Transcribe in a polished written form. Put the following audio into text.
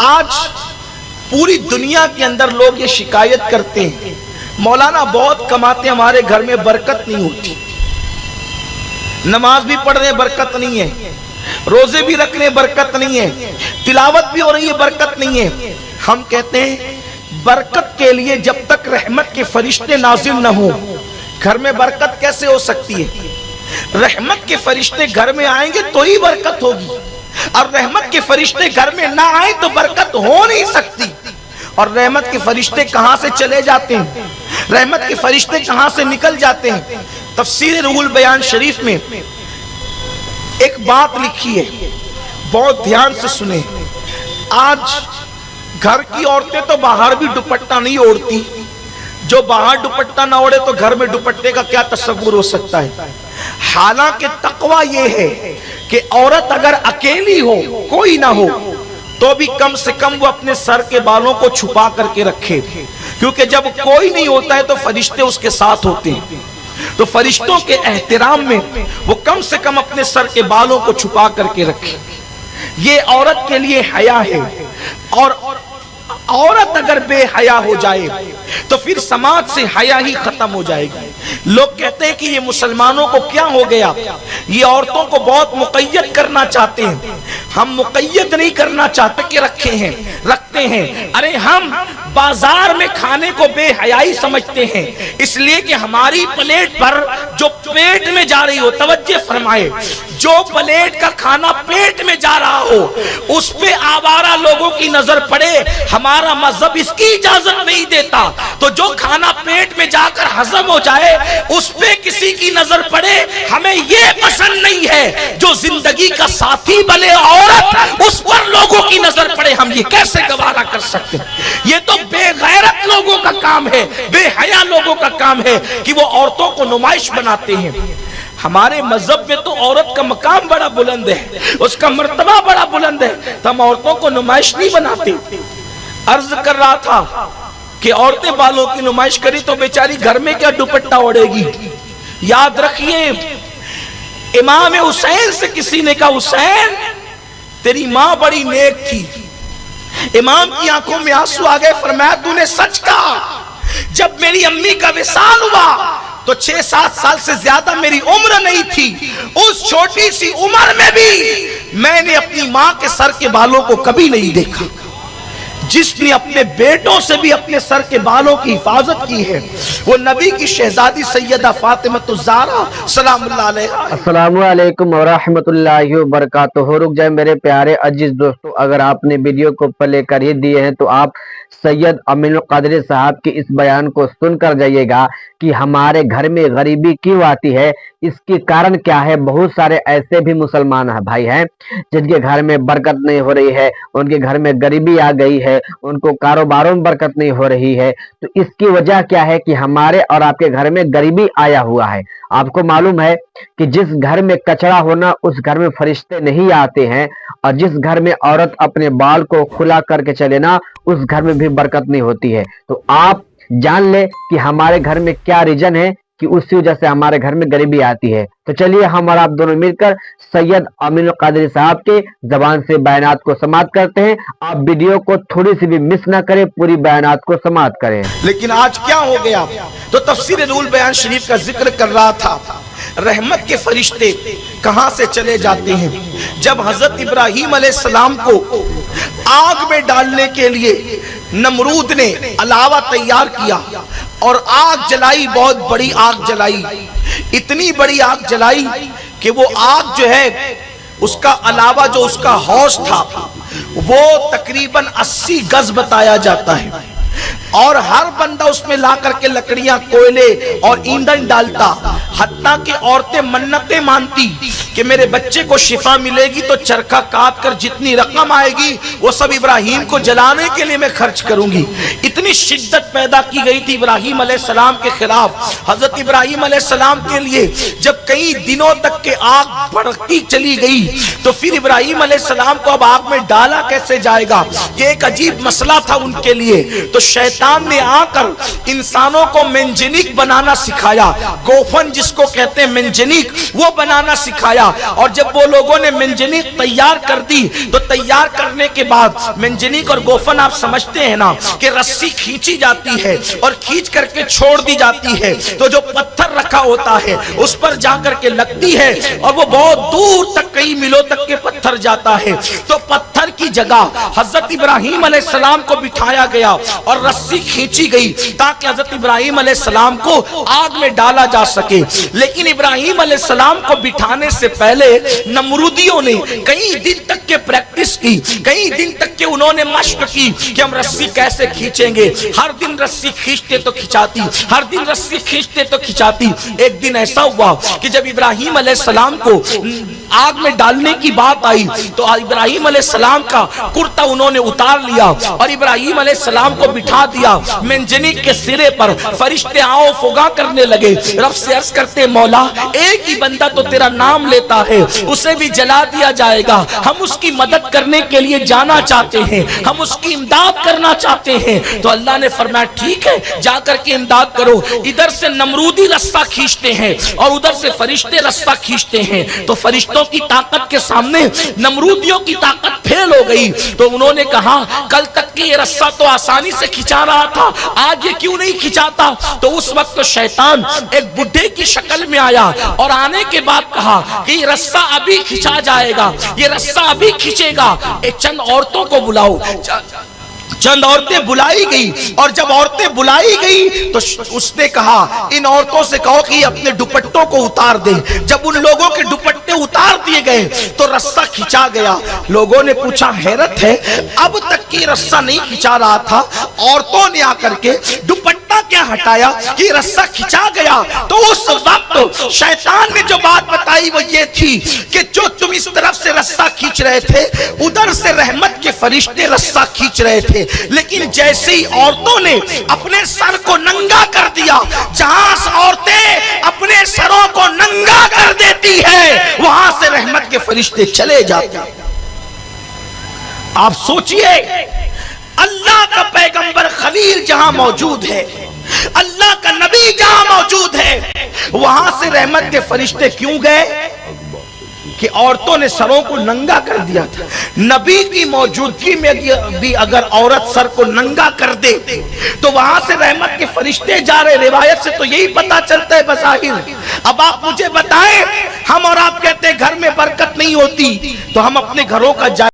आज पूरी दुनिया के अंदर लोग ये शिकायत करते हैं, मौलाना बहुत कमाते, हमारे घर में बरकत नहीं होती, नमाज भी पढ़ रहे बरकत नहीं है, रोजे भी रख रहे बरकत नहीं है, तिलावत भी हो रही है बरकत नहीं है। हम कहते हैं बरकत के लिए जब तक रहमत के फरिश्ते नाजिल न हो, घर में बरकत कैसे हो सकती है? रहमत के फरिश्ते घर में आएंगे तो ही बरकत होगी, और रहमत के फरिश्ते घर में ना आए तो बरकत हो नहीं सकती। और रहमत के फरिश्ते कहां से चले जाते हैं, रहमत के फरिश्ते कहां से निकल जाते हैं? तफसीर रूहुल बयान शरीफ में एक बात लिखी है, बहुत ध्यान से सुने। आज घर की औरतें तो बाहर भी दुपट्टा नहीं ओढ़ती, जो बाहर दुपट्टा ना ओढ़े तो घर में दुपट्टे का क्या तस्वुर हो सकता है? हालांकि तकवा ये है कि औरत अगर अकेली हो, कोई ना हो, तो भी कम से कम वो अपने सर के बालों को छुपा करके रखे, क्योंकि जब कोई नहीं होता है तो फरिश्ते उसके साथ होते हैं, तो फरिश्तों के एहतराम में वो कम से कम अपने सर के बालों को छुपा करके रखे। ये औरत के लिए हया है। और औरत अगर बेहया हो जाए तो फिर समाज से हया ही खत्म हो जाएगी। लोग कहते हैं कि ये मुसलमानों को क्या हो गया, ये औरतों को बहुत मुक़य्यद करना चाहते हैं। हम मुक़य्यद नहीं करना चाहते कि रखते हैं। अरे हम बाजार में खाने को बेहयाई समझते हैं, इसलिए कि हमारी प्लेट पर जो पेट में जा रही हो, तवज्जो फरमाए, जो प्लेट का खाना पेट में जा रहा हो उस पे आवारा लोगों की नजर पड़े, हमारा मजहब इसकी इजाजत नहीं देता। तो जो खाना पेट में जाकर हजम हो जाए उस पे किसी की नजर पड़े, हमें ये पसंद नहीं है। जो जिंदगी का साथी बने औरत, उस पर लोगों की नजर पड़े, हम ये कैसे गवारा कर सकते हैं? ये तो बेगैरत लोगों का काम है, बेहया लोगों का काम है कि वो औरतों को नुमाइश बनाते हैं। हमारे मजहब में तो औरत का मकाम बड़ा बुलंद है, उसका मर्तबा बड़ा बुलंद है, तो हम औरतों को नुमाइश नहीं बनाते। अर्ज कर रहा था कि औरतें बालों की नुमाइश करी तो बेचारी घर में क्या दुपट्टा ओढ़ेगी। याद रखिए, इमाम हुसैन से किसी ने कहा, हुसैन तेरी मां बड़ी नेक थी। इमाम की आंखों में आंसू आ गए, फरमाया तूने सच कहा। जब मेरी अम्मी का विसाल हुआ तो 6-7 साल से ज्यादा मेरी उम्र नहीं थी। उस छोटी सी उम्र में भी मैंने अपनी मां के सर के बालों को कभी नहीं देखा। जिसने अपने बेटों से भी अपने सर के बालों की हिफाजत की है वो नबी की शहजादी सैयदा फातिमा सलामुल्लाह अलैहा। अस्सलामु अलैकुम व रहमतुल्लाहि व बरकातुहू। रुक जाए मेरे प्यारे अजीज दोस्तों, अगर आपने वीडियो को प्ले कर ही दिए हैं तो आप सैयद अमीनुल कादरी साहब के इस बयान को सुनकर जाइएगा कि हमारे घर में गरीबी क्यों आती है, इसके कारण क्या है। बहुत सारे ऐसे भी मुसलमान भाई हैं जिनके घर में बरकत नहीं हो रही है, उनके घर में गरीबी आ गई है, उनको कारोबारों में बरकत नहीं हो रही है। तो इसकी वजह क्या है कि हमारे और आपके घर में गरीबी आया हुआ है। आपको मालूम है कि जिस घर में कचरा होना उस घर में फरिश्ते नहीं आते हैं, और जिस घर में औरत अपने बाल को खुला करके चले ना उस घर में भी बरकत नहीं होती है। तो आप जान ले कि हमारे घर में क्या रीजन है कि उसी वजह से हमारे घर में गरीबी आती है। तो चलिए हम और आप दोनों मिलकर सैयद अमीनुल कादरी साहब के जबान से बयानात को समाप्त करते हैं। आप वीडियो को थोड़ी सी भी मिस ना करें, पूरी बयानात को समाप्त करें। लेकिन आज क्या हो गया, तो तफसीर रूहुल बयान शरीफ का जिक्र कर रहा था, रहमत के फरिश्ते कहां से चले जाते हैं। जब हजरत इब्राहीम अलैहिस्सलाम को आग में डालने के लिए नमरूद ने अलावा तैयार किया और आग जलाई, बहुत बड़ी आग जलाई, इतनी बड़ी आग जलाई कि वो आग जो है उसका अलावा जो उसका हौज था वो तकरीबन 80 गज बताया जाता है, और हर बंदा उसमें ला करके लकड़ियां, कोयले और ईंधन डालता। हत्ता कि औरतें मन्नतें मानती कि मेरे बच्चे को शिफा मिलेगी तो चरखा काट कर जितनी रकम आएगी वो सब इब्राहीम को जलाने के लिए मैं खर्च करूंगी। इतनी शिद्दत पैदा की गई थी इब्राहीम अलैहिस्सलाम के खिलाफ। हजरत इब्राहीम अलैहिस्सलाम के लिए जब कई दिनों तक के आग भड़कती चली गई तो फिर इब्राहीम अलैहिस्सलाम को अब आग में डाला कैसे जाएगा, ये एक अजीब मसला था उनके लिए। तो शैतान ने आकर इंसानों को मेंजनीक बनाना सिखाया, गोफन जिसको कहते हैं मेंजनीक, वो बनाना सिखाया। और जब वो लोगों ने मेंजनीक तैयार कर दी तो तैयार करने के बाद मंजनीक और गोफन आप समझते हैं ना कि रस्सी खींची जाती है और खींच करके छोड़ दी जाती है, तो जो पत्थर रखा होता है उस पर जाकर के लगती है और वो बहुत दूर तक कई मीलों तक के पत्थर जाता है। तो पत्थर की जगह हजरत इब्राहिम अलैहिस्सलाम को बिठाया गया और रस्सी खींची गई ताकि हजरत इब्राहिम अलैहिस्सलाम को आग में डाला जा सके। लेकिन इब्राहिम अलैहिस्सलाम को बिठाने से पहले नमरूदियों ने कई दिन तक के प्रैक्टिस की, कई दिन तक के उन्होंने मशक की कि हम रस्सी कैसे खींचेंगे। हर दिन रस्सी खींचते तो खिंचाती, हर दिन रस्सी खींचते तो खिंचाती। एक दिन ऐसा हुआ कि जब इब्राहिम अलैहिस्सलाम को आग में डालने की बात आई तो इब्राहिम अलैहिस्सलाम का कुर्ता उन्होंने उतार लिया और इब्राहिम अलैहिस्सलाम को बिठा दिया मंजनीक के सिरे पर। फरिश्ते आओ फुगा करने लगे, रब से अर्ज करते मौला एक ही बंदा तो तेरा नाम लेता है, उसे भी जला दिया जाएगा, हम उसकी मदद करने के लिए जाना चाहते हैं, हम उसकी इमदाद करना चाहते हैं। तो अल्लाह ने फरमाया ठीक है जाकर के इमदाद करो। इधर से नमरूदी रस्सा खींचते हैं और उधर से फरिश्ते रस्सा खींचते हैं। तो फरिश्तों की ताकत के सामने नमरूदियों की ताकत फेल हो गई। तो उन्होंने कहा कल तक के ये रस्सा तो आसानी से खिंचा रहा था, आज ये क्यों नहीं खिंचाता। तो उस वक्त तो शैतान एक बुढ़े की शक्ल में आया और आने के बाद कहा कि ये रस्सा अभी खिंचा जाएगा, ये रस्सा अभी खिंचेगा, एक चंद औरतों को बुलाओ। चंद औरतें बुलाई गई और जब औरतें बुलाई गई तो उसने कहा इन औरतों से कहो कि अपने दुपट्टों को उतार दे। जब उन लोगों के दुपट्टे उतार दिए गए तो रस्सा खिंचा गया। लोगों ने पूछा हैरत है अब तक की रस्सा नहीं खिंचा रहा था, औरतों ने आकर के दुपट्टा क्या हटाया कि रस्सा खिंचा गया। तो उस वक्त शैतान ने जो बात बताई वो ये थी कि जो तुम इस तरफ से रस्सा खींच रहे थे उधर से रहमत के फरिश्ते रस्सा खींच रहे थे, लेकिन जैसे ही औरतों ने अपने सर को नंगा कर दिया, जहां औरतें अपने सरों को नंगा कर देती है वहां से रहमत के फरिश्ते चले जाते हैं। आप सोचिए अल्लाह का पैगंबर खलील जहां मौजूद है, अल्लाह का नबी जहां मौजूद है, वहां से रहमत के फरिश्ते क्यों गए कि औरतों ने सरों को नंगा कर दिया था। नबी की मौजूदगी में भी अगर औरत सर को नंगा कर दे तो वहां से रहमत के फरिश्ते जा रहे। रिवायत से तो यही पता चलता है बज़ाहिर। अब आप मुझे बताएं, हम और आप कहते हैं घर में बरकत नहीं होती तो हम अपने घरों का